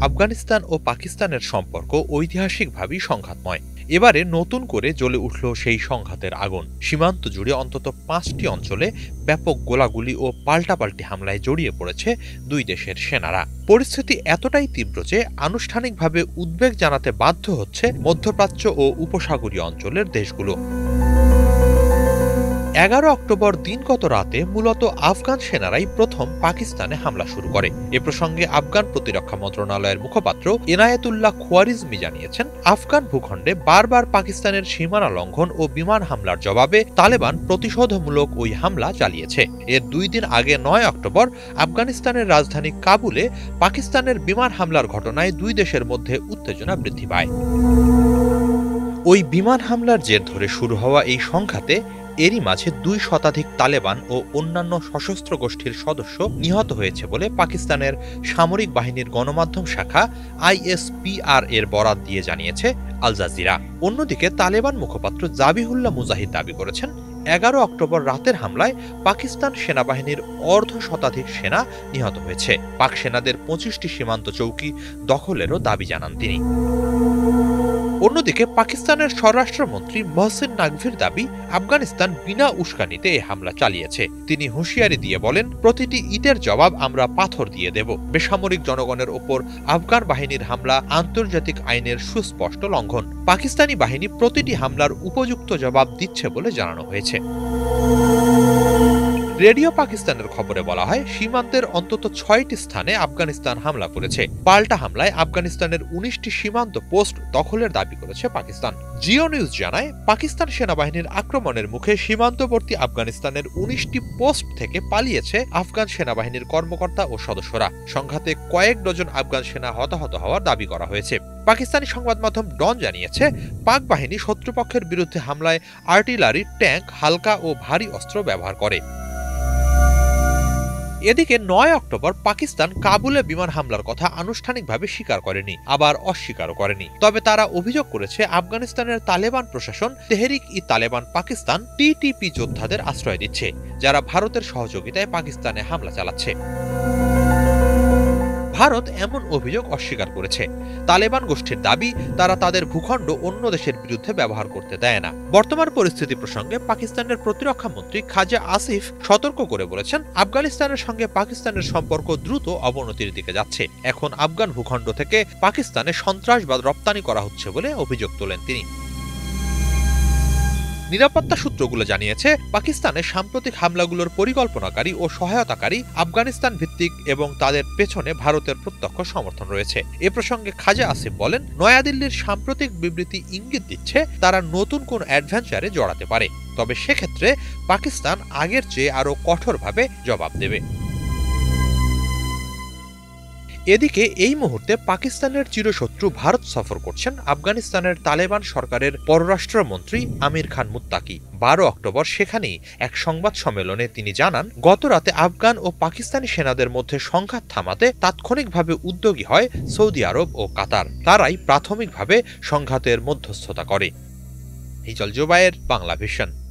আফগানিস্তান ও পাকিস্তানের সম্পর্ক ঐতিহাসিকভাবেই সংঘাতময়। এবারে নতুন করে জ্বলে উঠল সেই সংঘাতের আগুন। সীমান্ত জুড়ে অন্তত ৫টি অঞ্চলে ব্যাপক গোলাগুলি ও পাল্টাপাল্টি হামলায় জড়িয়ে পড়েছে দুই দেশের সেনারা। পরিস্থিতি এতটাই তীব্র যে আনুষ্ঠানিকভাবে উদ্বেগ জানাতে বাধ্য হচ্ছে মধ্যপ্রাচ্য ও উপসাগরীয় অঞ্চলের দেশগুলো। ১১ অক্টোবর দিনগত রাতে মূলত আফগান সেনারাই প্রথম পাকিস্তানে হামলা শুরু করে। এ প্রসঙ্গে আফগান প্রতিরক্ষা মন্ত্রণালয়ের মুখপাত্র এনায়েতুল্লাহ খোয়ারিজমি জানিয়েছেন, আফগান ভূখণ্ডে বারবার পাকিস্তানের সীমানা লঙ্ঘন ও বিমান হামলার জবাবে তালেবান প্রতিশোধমূলক ওই হামলা চালিয়েছে। এর ২ দিন আগে ৯ অক্টোবর আফগানিস্তানের রাজধানী কাবুলে পাকিস্তানের বিমান হামলার ঘটনায় দুই দেশের মধ্যে উত্তেজনা বৃদ্ধি পায়। ওই বিমান হামলার জের ধরে শুরু হওয়া এই সংঘাতে এরই মাঝে ২ শতাধিক তালেবান ও অন্যান্য সশস্ত্র গোষ্ঠীর সদস্য নিহত হয়েছে বলে পাকিস্তানের সামরিক বাহিনীর গণমাধ্যম শাখা ISPR এর বরাত দিয়ে জানিয়েছে আল জাজিরা। অন্যদিকে তালেবান মুখপাত্র জাবিহুল্লাহ মুজাহিদ দাবি করেছেন, ১১ অক্টোবর রাতের হামলায় পাকিস্তান সেনাবাহিনীর অর্ধ শতাধিক সেনা নিহত হয়েছে। পাক সেনাদের ২৫টি সীমান্ত চৌকি দখলেরও দাবি জানান তিনি। অন্যদিকে পাকিস্তানের স্বরাষ্ট্রমন্ত্রী মহসিন নাকভির দাবি, আফগানিস্তান বিনা উস্কানিতে এ হামলা চালিয়েছে। তিনি হুঁশিয়ারি দিয়ে বলেন, প্রতিটি ইটের জবাব আমরা পাথর দিয়ে দেব। বেসামরিক জনগণের ওপর আফগান বাহিনীর হামলা আন্তর্জাতিক আইনের সুস্পষ্ট লঙ্ঘন। পাকিস্তানি বাহিনী প্রতিটি হামলার উপযুক্ত জবাব দিচ্ছে বলে জানানো হয়েছে। রেডিও পাকিস্তানের খবরে বলা হয়, সীমান্তের অন্তত ৬টি স্থানে আফগানিস্তান হামলা করেছে। পাল্টা হামলায় আফগানিস্তানের ১৯টি সীমান্ত পোস্ট দখলের দাবি করেছে পাকিস্তান। জিও নিউজ জানায়, পাকিস্তান সেনাবাহিনীর আক্রমণের মুখে সীমান্তবর্তী আফগানিস্তানের ১৯টি পোস্ট থেকে পালিয়েছে আফগান সেনাবাহিনীর কর্মকর্তা ও সদস্যরা। সংঘাতে কয়েক ডজন আফগান সেনা হতাহত হওয়ার দাবি করা হয়েছে। পাকিস্তানি সংবাদ মাধ্যম ডন জানিয়েছে, পাক বাহিনী শত্রুপক্ষের বিরুদ্ধে হামলায় আর্টিলারি, ট্যাঙ্ক, হালকা ও ভারী অস্ত্র ব্যবহার করে। এদিকে ৯ অক্টোবর পাকিস্তান কাবুলে বিমান হামলার কথা আনুষ্ঠানিকভাবে স্বীকার করেনি, আবার অস্বীকারও করেনি। তবে তারা অভিযোগ করেছে, আফগানিস্তানের তালেবান প্রশাসন তেহরিক-ই-তালেবান পাকিস্তান TTP যোদ্ধাদের আশ্রয় দিচ্ছে, যারা ভারতের সহযোগিতায় পাকিস্তানে হামলা চালাচ্ছে। ভারত এমন অভিযোগ অস্বীকার করেছে। তালেবান গোষ্ঠীর দাবি, তারা তাদের ভূখণ্ড অন্য দেশের বিরুদ্ধে ব্যবহার করতে দেয় না। বর্তমান পরিস্থিতি প্রসঙ্গে পাকিস্তানের প্রতিরক্ষা মন্ত্রী খাজা আসিফ সতর্ক করে বলেছেন, আফগানিস্তানের সঙ্গে পাকিস্তানের সম্পর্ক দ্রুত অবনতির দিকে যাচ্ছে। এখন আফগান ভূখণ্ড থেকে পাকিস্তানে সন্ত্রাসবাদ রপ্তানি করা হচ্ছে বলে অভিযোগ তোলেন তিনি। নিরাপত্তা সূত্রগুলো জানিয়েছে, পাকিস্তানের সাম্প্রতিক হামলাগুলোর পরিকল্পনাকারী ও সহায়তাকারী আফগানিস্তান ভিত্তিক এবং তাদের পেছনে ভারতের প্রত্যক্ষ সমর্থন রয়েছে। এ প্রসঙ্গে খাজা আসিফ বলেন, নয়াদিল্লির সাম্প্রতিক বিবৃতি ইঙ্গিত দিচ্ছে তারা নতুন কোন অ্যাডভেঞ্চারে জড়াতে পারে। তবে সেক্ষেত্রে পাকিস্তান আগের চেয়ে আরও কঠোরভাবে জবাব দেবে। এদিকে এই মুহূর্তে পাকিস্তানের চিরশত্রু ভারত সফর করছেন আফগানিস্তানের তালেবান সরকারের পররাষ্ট্রমন্ত্রী আমির খান মুত্তাকি। ১২ অক্টোবর সেখানেই এক সংবাদ সম্মেলনে তিনি জানান, গত রাতে আফগান ও পাকিস্তানি সেনাদের মধ্যে সংঘাত থামাতে তাৎক্ষণিকভাবে উদ্যোগী হয় সৌদি আরব ও কাতার। তারাই প্রাথমিকভাবে সংঘাতের মধ্যস্থতা করে। হিজল জুবায়ের, বাংলা ভিশন।